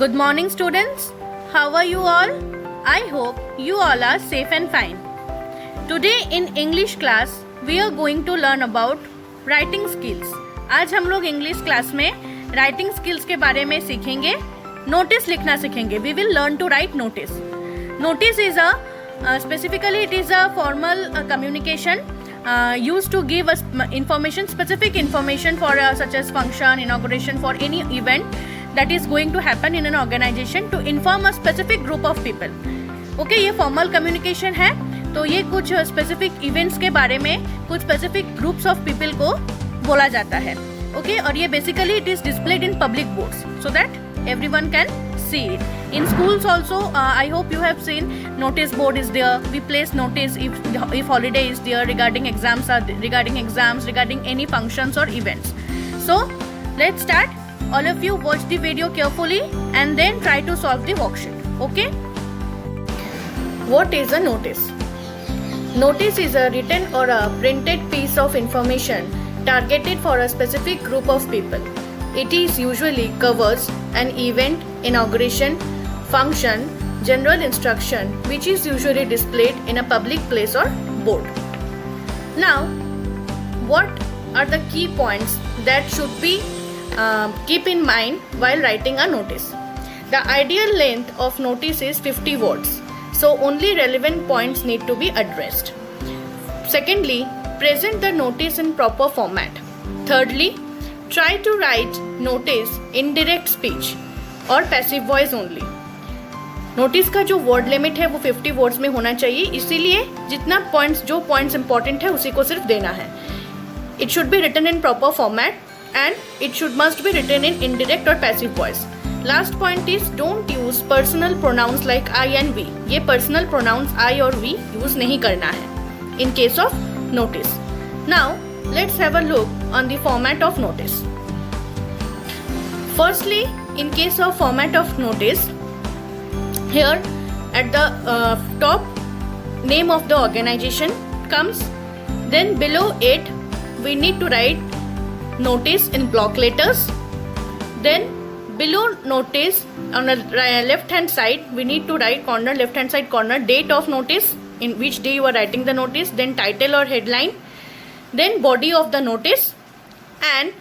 Good morning, students. How are you all? I hope you all are safe and fine. Today in English class, we are going to learn about writing skills. आज हम लोग English class में writing skills के बारे में सीखेंगे. Notice लिखना सीखेंगे. We will learn to write notice. Notice is specifically it is a formal communication used to give us specific information for such as function, inauguration, for any event that is going to happen in an organization to inform a specific group of people. Okay, ये formal communication है. तो ये कुछ specific events के बारे में कुछ specific groups of people को बोला जाता है. ओके और ये basically it is displayed in public boards so that everyone can see it. In schools also, I hope you have seen notice board is there. We place notice if holiday is there, regarding exams, regarding any functions or events. So let's start. All of you watch the video carefully and then try to solve the worksheet. Okay? What is a notice? Notice is a written or a printed piece of information targeted for a specific group of people. It is usually covers an event, inauguration, function, general instruction which is usually displayed in a public place or board. Now, what are the key points that should be keep in mind while writing a notice? The ideal length of notice is 50 words, so only relevant points need to be addressed. Secondly, present the notice in proper format. Thirdly, try to write notice in direct speech और passive voice only. Notice का जो word limit है वो 50 words में होना चाहिए, इसीलिए जितना जो पॉइंट्स इंपॉर्टेंट है उसी को सिर्फ देना है. It should be written in proper format and it must be written in indirect और passive voice. Last point is don't use personal pronouns like I and we. ये पर्सनल प्रोनाउंस आई और we use नहीं करना है in case of notice. Now let's have a look on the format of notice. Firstly, in case of format of notice, here at the top name of the organization comes, then below it we need to write notice in block letters. Then below notice on the left hand side we need to write left hand side corner date of notice, in which day you are writing the notice, then title or headline, then body of the notice, and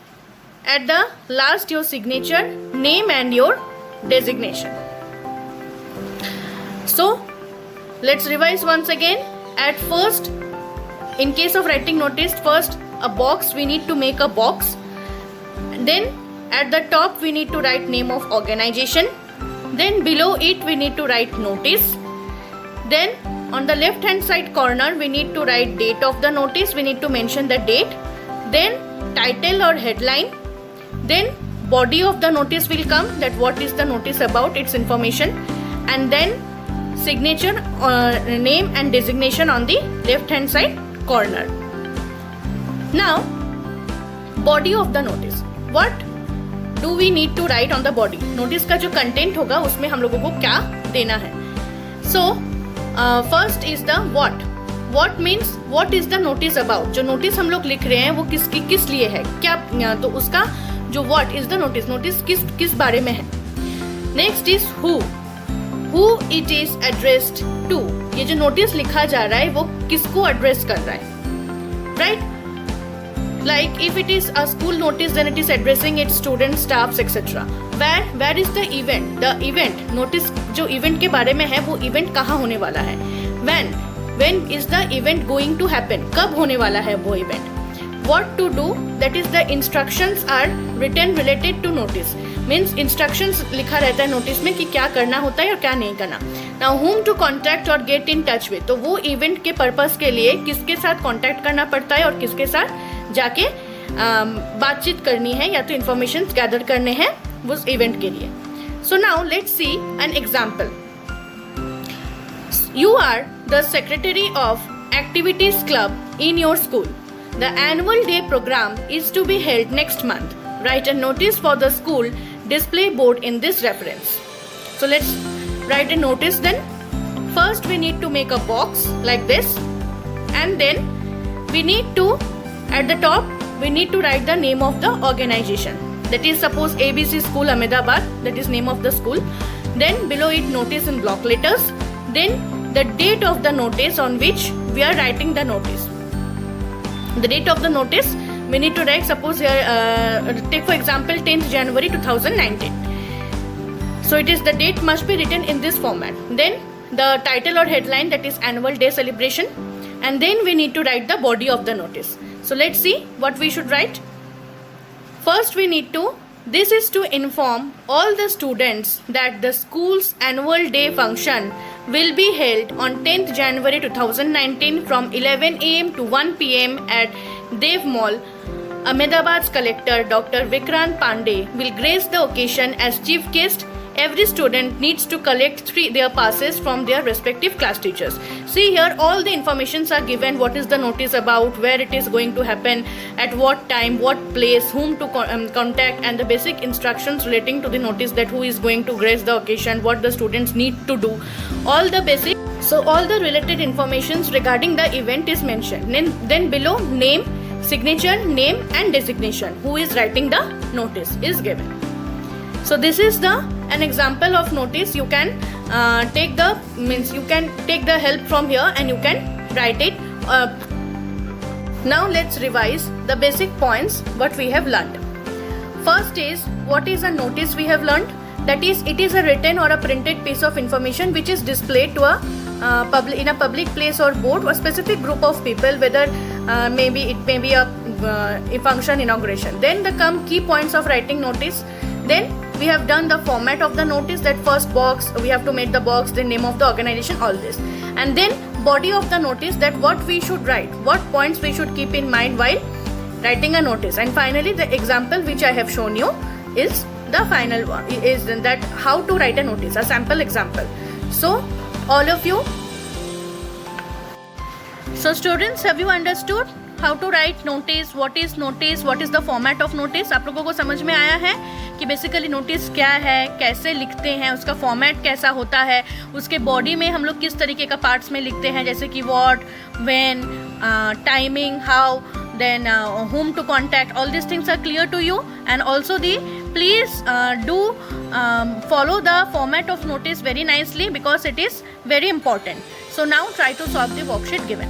at the last your signature, name and your designation. So let's revise once again. At first, in case of writing notice, first a box, we need to make a box. Then at the top we need to write name of organization. Then below it we need to write notice. Then on the left hand side corner we need to write date of the notice, we need to mention the date, then title or headline, then body of the notice will come, that what is the notice about, its information, and then signature, name and designation on the left hand side corner. Now body of the notice, what do we need to write on the body? notice का जो content होगा उसमें हम लोगों को क्या देना है. So first is the what means what is the notice about. जो नोटिस हम लोग लिख रहे हैं वो किस लिए है, क्या, तो उसका जो वॉट इज द नोटिस किस बारे में है. Next is who it is addressed to. ये जो नोटिस लिखा जा रहा है वो किसको एड्रेस कर रहा है, right. Like if it is a school notice, then it is addressing its students, staffs, etc. Where is the event? The event notice जो event के बारे में है वो event कहाँ होने वाला है. When is the event going to happen? कब होने वाला है वो event? What to do? That is the instructions are written related to notice. Means instructions लिखा रहता है notice में कि क्या करना होता है और क्या नहीं करना. Now whom to contact or get in touch with. तो वो event के purpose के लिए किसके साथ contact करना पड़ता है और किसके साथ जाके बातचीत करनी है या तो इंफॉर्मेशन गैदर करने हैं उस इवेंट के लिए. So now let's see an example. You are the secretary of activities club in your school. The annual day programme is to be held next month. Write a notice for the school display board in this reference. So let's write a notice. Then first we need to make a box like this and then we need to, at the top we need to write the name of the organization. that is suppose ABC School Ahmedabad, that is name of the school. Then below it notice in block letters. Then the date of the notice on which we are writing the notice. The date of the notice we need to write, suppose here take for example 10th January 2019. So it is, the date must be written in this format. Then the title or headline, that is annual day celebration, and then we need to write the body of the notice. So let's see what we should write. First we need to, this is to inform all the students that the school's annual day function will be held on 10th January 2019 from 11 am to 1 pm at Dev Mall. Ahmedabad's collector Dr. Vikrant Pandey will grace the occasion as chief guest. Every student needs to collect their passes from their respective class teachers. See here, all the informations are given, what is the notice about, where it is going to happen, at what time, what place, whom to contact, and the basic instructions relating to the notice, that who is going to grace the occasion, what the students need to do, all the basic. So all the related informations regarding the event is mentioned. Then below, name, signature, name and designation, who is writing the notice is given. So this is an example of notice. You can take the help from here and you can write it. Now let's revise the basic points what we have learned. First is, what is a notice we have learned? That is, it is a written or a printed piece of information which is displayed to in a public place or board or specific group of people, whether it may be a function inauguration. Then the key points of writing notice. Then we have done the format of the notice, that first box, we have to make the box, the name of the organization, all this. And then body of the notice, that what we should write, what points we should keep in mind while writing a notice. And finally the example which I have shown you is the final one, is that how to write a notice, a sample example. So all of you, so students, have you understood how to write notice, what is the format of notice? आप लोगों को समझ में आया है कि basically notice क्या है, कैसे लिखते हैं, उसका फॉर्मेट कैसा होता है, उसके बॉडी में हम लोग किस तरीके का पार्ट्स में लिखते हैं, जैसे कि what, when, timing, how, then whom to contact. All these things are clear to you. And also please do follow the format of notice very nicely, because it is very important. So now try to solve the worksheet given.